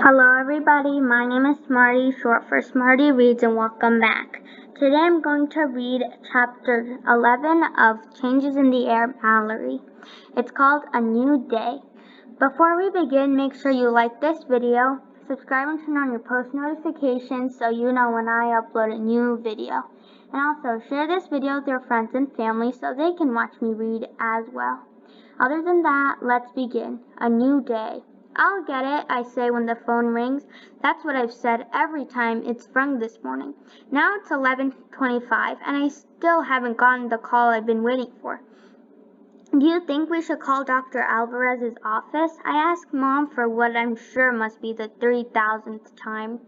Hello everybody, my name is Smarty, short for Smarty Reads, and welcome back. Today I'm going to read Chapter 11 of Changes in the Air, Mallory. It's called A New Day. Before we begin, make sure you like this video, subscribe and turn on your post notifications so you know when I upload a new video. And also, share this video with your friends and family so they can watch me read as well. Other than that, let's begin. A new day. I'll get it, I say when the phone rings. That's what I've said every time it's rung this morning. Now it's 11:25, and I still haven't gotten the call I've been waiting for. Do you think we should call Dr. Alvarez's office? I ask Mom for what I'm sure must be the 3,000th time.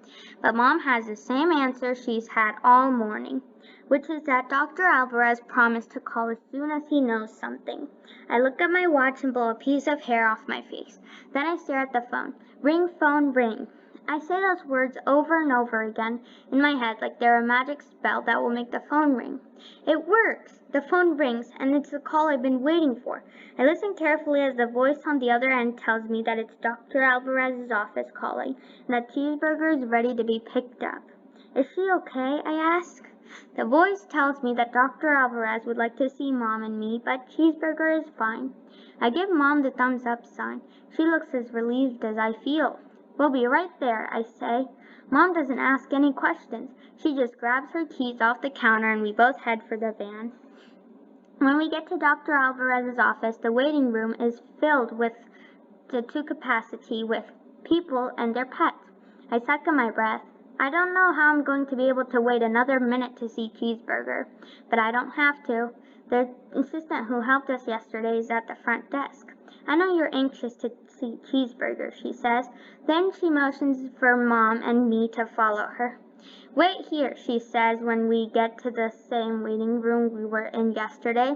But Mom has the same answer she's had all morning, which is that Dr. Alvarez promised to call as soon as he knows something. I look at my watch and blow a piece of hair off my face. Then I stare at the phone. Ring, phone, ring. I say those words over and over again in my head like they're a magic spell that will make the phone ring. It works! The phone rings, and it's the call I've been waiting for. I listen carefully as the voice on the other end tells me that it's Dr. Alvarez's office calling, and that Cheeseburger is ready to be picked up. Is she okay? I ask. The voice tells me that Dr. Alvarez would like to see Mom and me, but Cheeseburger is fine. I give Mom the thumbs up sign. She looks as relieved as I feel. We'll be right there, I say. Mom doesn't ask any questions. She just grabs her keys off the counter and we both head for the van. When we get to Dr. Alvarez's office, the waiting room is filled to capacity with people and their pets. I suck in my breath. I don't know how I'm going to be able to wait another minute to see Cheeseburger, but I don't have to. The assistant who helped us yesterday is at the front desk. I know you're anxious to see Cheeseburger, she says. Then she motions for Mom and me to follow her. Wait here, she says when we get to the same waiting room we were in yesterday.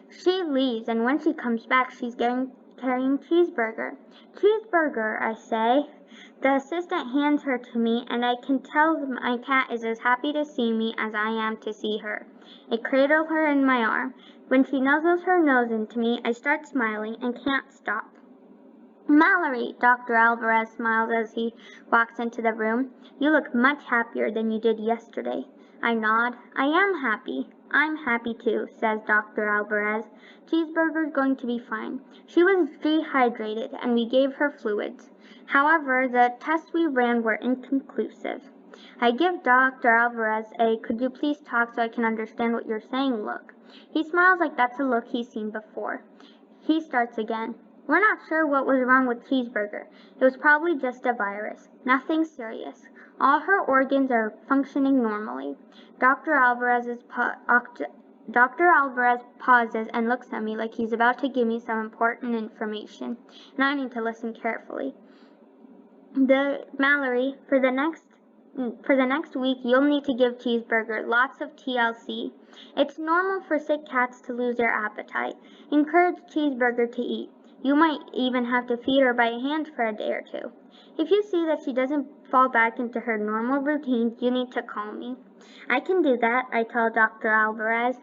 She leaves, and when she comes back, she's carrying Cheeseburger. Cheeseburger, I say. The assistant hands her to me, and I can tell my cat is as happy to see me as I am to see her. I cradle her in my arm. When she nuzzles her nose into me, I start smiling and can't stop. Mallory, Dr. Alvarez smiles as he walks into the room. You look much happier than you did yesterday. I nod. I am happy. I'm happy too, says Dr. Alvarez. Cheeseburger's going to be fine. She was dehydrated and we gave her fluids. However, the tests we ran were inconclusive. I give Dr. Alvarez a could you please talk so I can understand what you're saying look. He smiles like that's a look he's seen before. He starts again. We're not sure what was wrong with Cheeseburger. It was probably just a virus. Nothing serious. All her organs are functioning normally. Dr. Alvarez pauses and looks at me like he's about to give me some important information, and I need to listen carefully. Mallory, for the next week, you'll need to give Cheeseburger lots of TLC. It's normal for sick cats to lose their appetite. Encourage Cheeseburger to eat. You might even have to feed her by hand for a day or two. If you see that she doesn't fall back into her normal routine, you need to call me. I can do that, I tell Dr. Alvarez.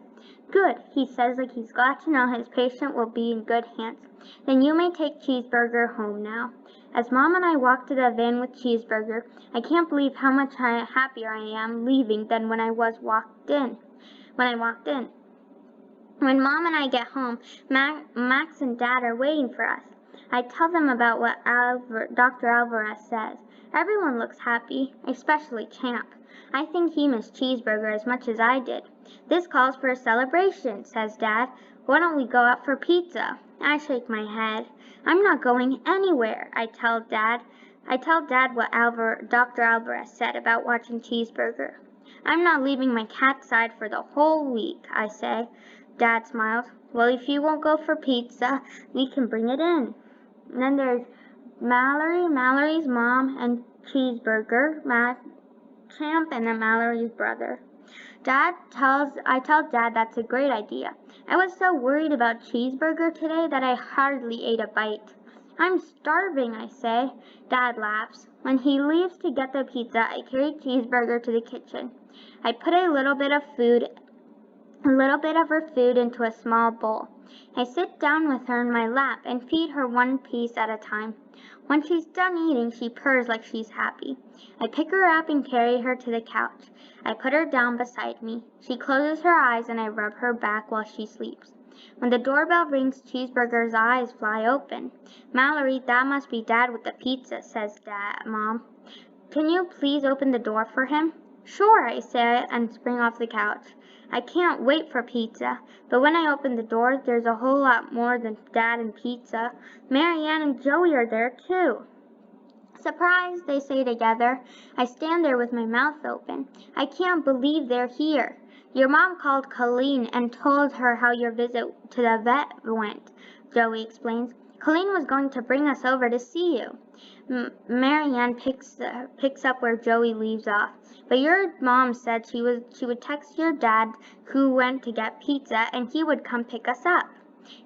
Good, he says like he's glad to know his patient will be in good hands. Then you may take Cheeseburger home now. As Mom and I walk to the van with Cheeseburger, I can't believe how much happier I am leaving than when I walked in. When Mom and I get home, Max and Dad are waiting for us. I tell them about what Dr. Alvarez says. Everyone looks happy, especially Champ. I think he missed Cheeseburger as much as I did. This calls for a celebration, says Dad. Why don't we go out for pizza? I shake my head. I'm not going anywhere, I tell Dad. What Dr. Alvarez said about watching Cheeseburger. I'm not leaving my cat's side for the whole week, I say. Dad smiles. Well, if you won't go for pizza, we can bring it in. And then there's Mallory's mom, and Cheeseburger, Champ, and then Mallory's brother. I tell Dad that's a great idea. I was so worried about Cheeseburger today that I hardly ate a bite. I'm starving, I say. Dad laughs. When he leaves to get the pizza, I carry Cheeseburger to the kitchen. I put a little bit of her food into a small bowl. I sit down with her in my lap and feed her one piece at a time. When she's done eating, she purrs like she's happy. I pick her up and carry her to the couch. I put her down beside me. She closes her eyes and I rub her back while she sleeps. When the doorbell rings, Cheeseburger's eyes fly open. "Mallory, that must be Dad with the pizza," says Mom. "Can you please open the door for him?" "Sure," I say and spring off the couch. I can't wait for pizza. But when I open the door, there's a whole lot more than Dad and pizza. Mary Ann and Joey are there too. "Surprise," they say together. I stand there with my mouth open. I can't believe they're here. "Your mom called Colleen and told her how your visit to the vet went," Joey explains. "Colleen was going to bring us over to see you." Mary Ann picks up where Joey leaves off. "But your mom said she would text your dad who went to get pizza and he would come pick us up."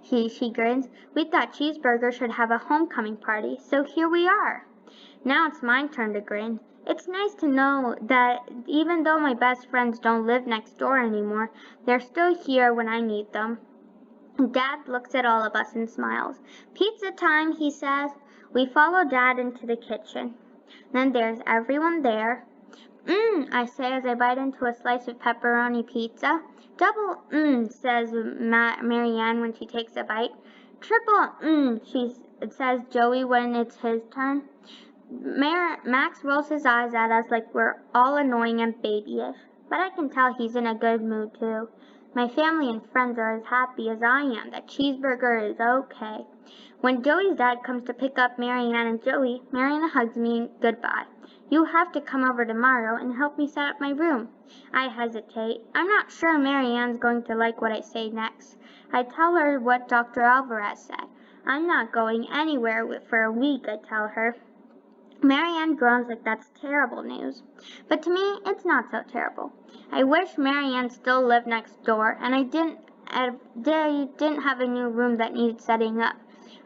She grins. "We thought Cheeseburger should have a homecoming party, so here we are." Now it's my turn to grin. It's nice to know that even though my best friends don't live next door anymore, they're still here when I need them. Dad looks at all of us and smiles. "Pizza time," he says. We follow Dad into the kitchen. Then there's everyone there. I say as I bite into a slice of pepperoni pizza. "Double says Mary Ann when she takes a bite. "Triple says Joey when it's his turn. Max rolls his eyes at us like we're all annoying and babyish, but I can tell he's in a good mood too. My family and friends are as happy as I am that Cheeseburger is okay. When Joey's dad comes to pick up Mary Ann and Joey, Mary Ann hugs me goodbye. "You'll have to come over tomorrow and help me set up my room." I hesitate. I'm not sure Mary Ann's going to like what I say next. I tell her what Dr. Alvarez said. "I'm not going anywhere for a week," I tell her. Mary Ann groans like that's terrible news. But to me, it's not so terrible. I wish Mary Ann still lived next door and I didn't have a new room that needed setting up.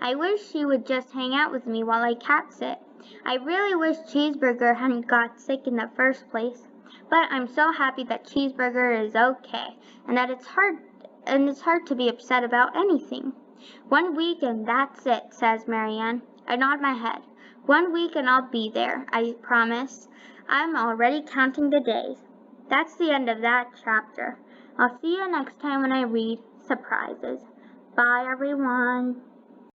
I wish she would just hang out with me while I cat sit. I really wish Cheeseburger hadn't got sick in the first place. But I'm so happy that Cheeseburger is okay and that it's hard to be upset about anything. "1 week and that's it," says Mary Ann. I nod my head. 1 week and I'll be there, I promise. I'm already counting the days. That's the end of that chapter. I'll see you next time when I read Surprises. Bye, everyone.